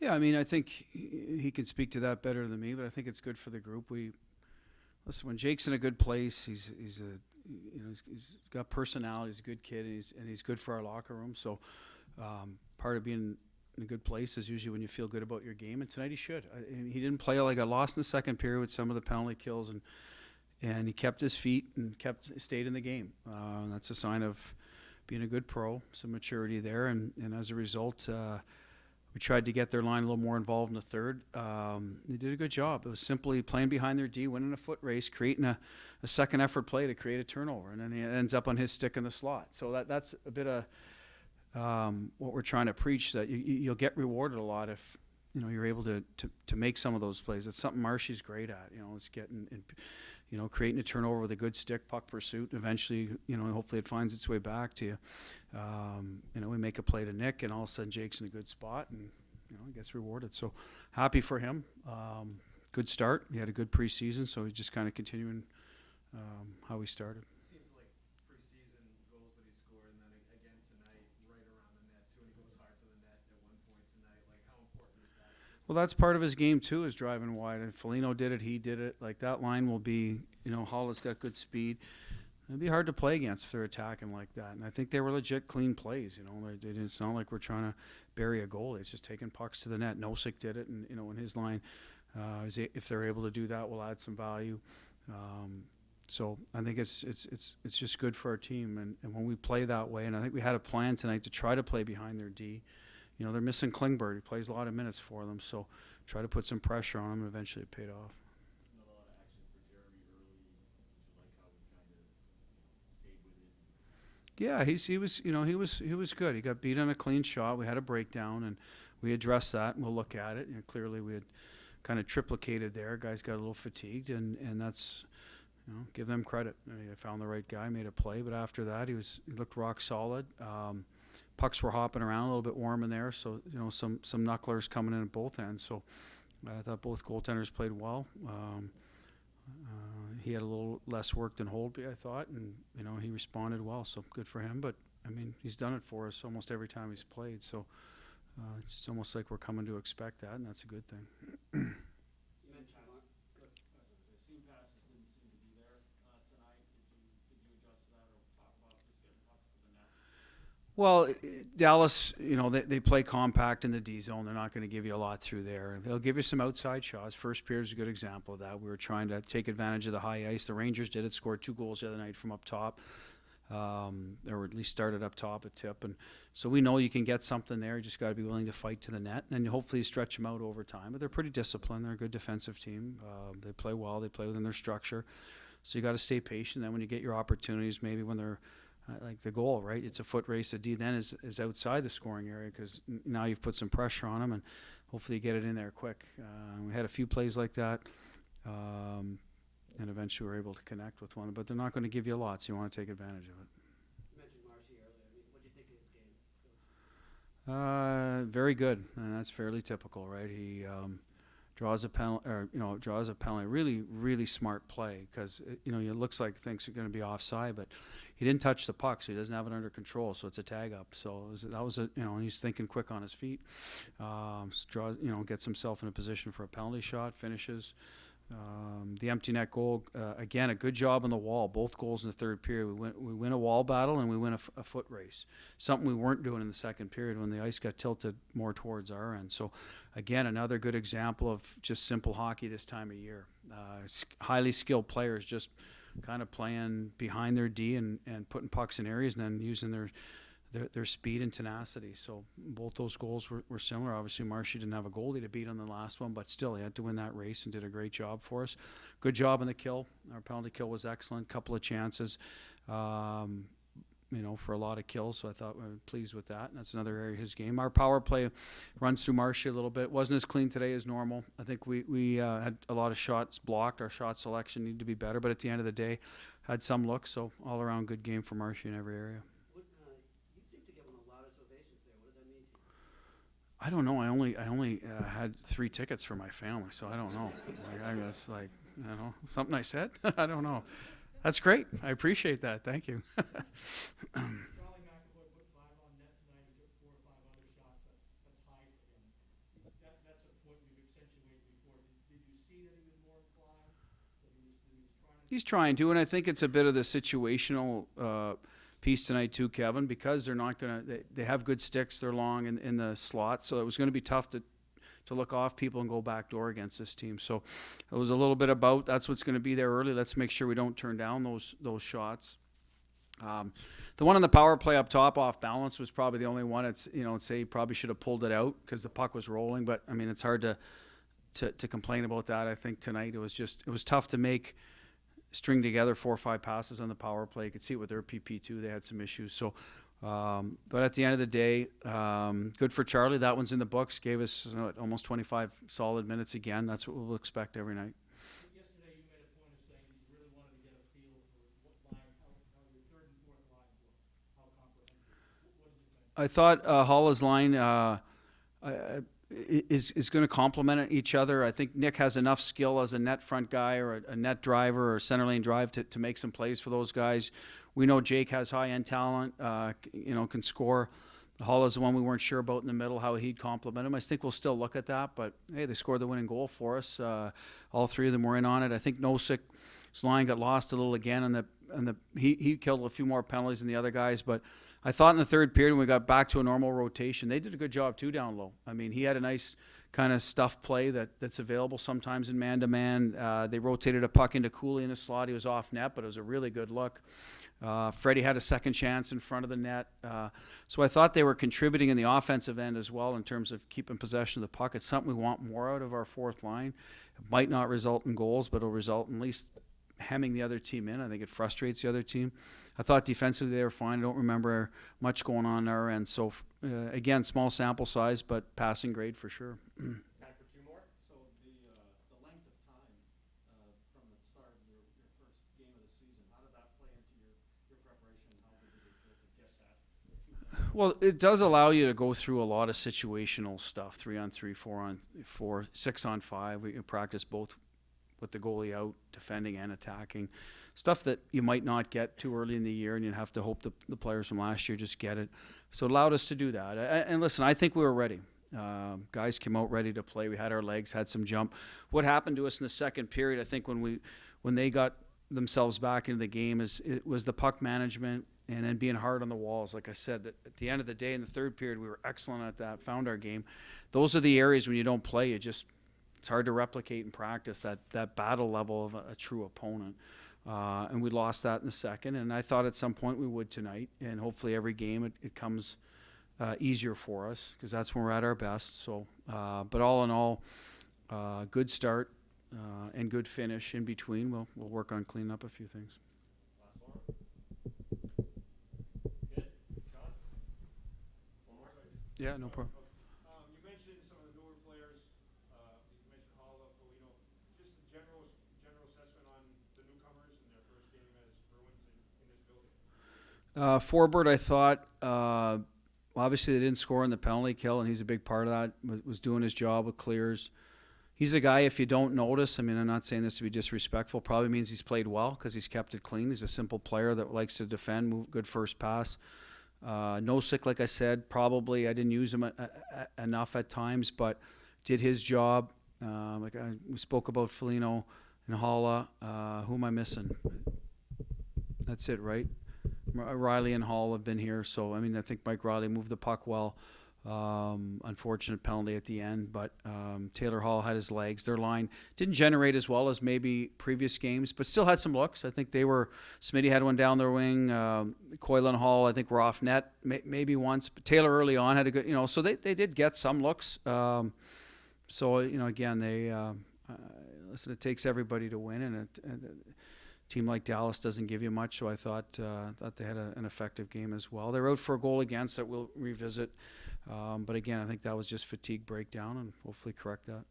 Yeah, I mean, I think he can speak to that better than me, but I think it's good for the group. Listen, when Jake's in a good place, he's got personality. He's a good kid, and he's good for our locker room. So part of being in a good place is usually when you feel good about your game. And tonight he should. He didn't play like I lost in the second period with some of the penalty kills, and he kept his feet and stayed in the game. That's a sign of being a good pro, some maturity there, and as a result. We tried to get their line a little more involved in the third. They did a good job. It was simply playing behind their D, winning a foot race, creating a second effort play to create a turnover, and then he ends up on his stick in the slot. So that's a bit of what we're trying to preach, that you'll get rewarded a lot if you're able to make some of those plays. It's something Marshy's great at. It's getting creating a turnover with a good stick, puck pursuit. Eventually, hopefully it finds its way back to you. We make a play to Nick, and all of a sudden Jake's in a good spot, and he gets rewarded. So happy for him. Good start. He had a good preseason, so he's just kind of continuing how he started. Seems like preseason goals that he scored, and then again tonight, right around the net too, and he goes hard to the net at one point tonight. Like, how important is that? Well, that's part of his game too, is driving wide. And Foligno did it. He did it. Like, that line will be, Hall has got good speed. It'd be hard to play against if they're attacking like that. And I think they were legit clean plays. It's not like we're trying to bury a goal. It's just taking pucks to the net. Nosek did it, and in his line, if they're able to do that, we'll add some value. So I think it's just good for our team, and when we play that way, and I think we had a plan tonight to try to play behind their D. They're missing Klingberg. He plays a lot of minutes for them, so try to put some pressure on him, and eventually it paid off. Not a lot of action for Jeremy early. Did you like how we kind of stayed with it? Yeah, he was good. He got beat on a clean shot. We had a breakdown, and we addressed that, and we'll look at it. Clearly we had kind of triplicated there. Guys got a little fatigued, and that's, give them credit. They found the right guy, made a play, but after that he looked rock solid. Pucks were hopping around a little bit warm in there, so some knucklers coming in at both ends. So I thought both goaltenders played well. He had a little less work than Holtby, I thought, and he responded well. So good for him. But I mean, he's done it for us almost every time he's played. So it's almost like we're coming to expect that, and that's a good thing. Seam passes didn't seem to be there tonight. Did you adjust to that, or talk about just getting pucks to the net? Well, Dallas, they play compact in the D zone. They're not going to give you a lot through there. They'll give you some outside shots. First period is a good example of that. We were trying to take advantage of the high ice. The Rangers did it, scored 2 goals the other night from up top, or at least started up top at tip. And so we know you can get something there. You just got to be willing to fight to the net, and hopefully stretch them out over time. But they're pretty disciplined. They're a good defensive team. They play well. They play within their structure. So you got to stay patient. Then when you get your opportunities, maybe when they're like the goal, right? It's a foot race. The D then is outside the scoring area, because now you've put some pressure on them, and hopefully you get it in there quick. We had a few plays like that, and eventually we were able to connect with one. But they're not going to give you a lot, so you want to take advantage of it. You mentioned Marshy earlier. What do you think of his game? Very good, and that's fairly typical, right? He draws a penalty. Really, really smart play, because it looks like things are going to be offside, but he didn't touch the puck, so he doesn't have it under control. So it's a tag up. So he's thinking quick on his feet. Gets himself in a position for a penalty shot, finishes. The empty net goal, again, a good job on the wall. Both goals in the third period. We win a wall battle, and we win a foot race. Something we weren't doing in the second period when the ice got tilted more towards our end. So, again, another good example of just simple hockey this time of year. Highly skilled players just kind of playing behind their D and putting pucks in areas, and then using their speed and tenacity. So both those goals were similar. Obviously, Marshy didn't have a goalie to beat on the last one, but still, he had to win that race and did a great job for us. Good job on the kill. Our penalty kill was excellent. Couple of chances, for a lot of kills. So I thought we were pleased with that. And that's another area of his game. Our power play runs through Marshy a little bit. Wasn't as clean today as normal. I think we had a lot of shots blocked. Our shot selection needed to be better, but at the end of the day, had some looks. So all around good game for Marshy in every area. I don't know. I only had 3 tickets for my family, so I don't know. I guess something I said. I don't know. That's great. I appreciate that. Thank you. Charlie McAvoy put 5 on net tonight. He took 4 or 5 other shots. That's high for him. That see that he was more inclined, that he was trying to? He's trying to, and I think it's a bit of the situational piece tonight too, Kevin, because they're not going to. They have good sticks. They're long in the slot, so it was going to be tough to look off people and go back door against this team. So it was a little bit about that's what's going to be there early. Let's make sure we don't turn down those shots. The one on the power play up top off balance was probably the only one. It's say he probably should have pulled it out because the puck was rolling. But I mean, it's hard to complain about that. I think tonight it was tough to string together 4 or 5 passes on the power play. You could see it with their PP2. They had some issues. So, but at the end of the day, good for Charlie. That one's in the books. Gave us almost 25 solid minutes again. That's what we'll expect every night. Yesterday you made a point of saying you really wanted to get a feel for what line, how your third and fourth lines look, how comprehensive. What did you think? I thought Holla's line is going to complement each other. I think Nick has enough skill as a net front guy or a net driver or center lane drive to make some plays for those guys. We know Jake has high-end talent, can score. Holla's the one we weren't sure about in the middle, how he'd complement him. I think we'll still look at that, but hey, they scored the winning goal for us. All 3 of them were in on it. I think Nosik's line got lost a little again, and he killed a few more penalties than the other guys, but I thought in the third period when we got back to a normal rotation, they did a good job too down low. I mean, he had a nice kind of stuff play that's available sometimes in man-to-man. They rotated a puck into Cooley in the slot. He was off net, but it was a really good look. Freddie had a second chance in front of the net. So I thought they were contributing in the offensive end as well in terms of keeping possession of the puck. It's something we want more out of our fourth line. It might not result in goals, but it'll result in at least hemming the other team in. I think it frustrates the other team. I thought defensively they were fine. I don't remember much going on our end. So, again, small sample size, but passing grade for sure. Time for 2 more. So the length of time from the start of your first game of the season, how did that play into your preparation? How did it feel to get that? Well, it does allow you to go through a lot of situational stuff, 3-on-3, 4-on-4, 6-on-5. We practice both with the goalie out, defending and attacking. Stuff that you might not get too early in the year, and you'd have to hope the players from last year just get it. So it allowed us to do that. And listen, I think we were ready. Guys came out ready to play. We had our legs, had some jump. What happened to us in the second period, I think when they got themselves back into the game, it was the puck management and then being hard on the walls. Like I said, at the end of the day in the third period, we were excellent at that, found our game. Those are the areas when you don't play, it's hard to replicate in practice, that battle level of a true opponent. And we lost that in the second, and I thought at some point we would tonight, and hopefully every game it comes easier for us because that's when we're at our best. So, but all in all, good start and good finish in between. We'll work on cleaning up a few things. Last one. Good. Sean? One more? Yeah, no problem. You mentioned some of the newer players. You mentioned Holla, Foligno. Just a general assessment on the newcomers in their first game as Bruins in this building. Forbert, I thought, obviously they didn't score in the penalty kill, and he's a big part of that, was doing his job with clears. He's a guy, if you don't notice, I mean, I'm not saying this to be disrespectful, probably means he's played well because he's kept it clean. He's a simple player that likes to defend, move, good first pass. Nosik, like I said, probably I didn't use him enough at times, but did his job. We spoke about Foligno and Holla. Who am I missing? That's it, right? Riley and Hall have been here, so I mean I think Mike Riley moved the puck well. Unfortunate penalty at the end, but Taylor Hall had his legs. Their line didn't generate as well as maybe previous games, but still had some looks. I think Smitty had one down their wing. Coyle and Hall I think were off net maybe once, but Taylor early on had a good, so they did get some looks. So again listen, it takes everybody to win, and a team like Dallas doesn't give you much, so I thought they had an effective game as well. They're out for a goal against that we'll revisit. But again, I think that was just fatigue breakdown, and hopefully correct that.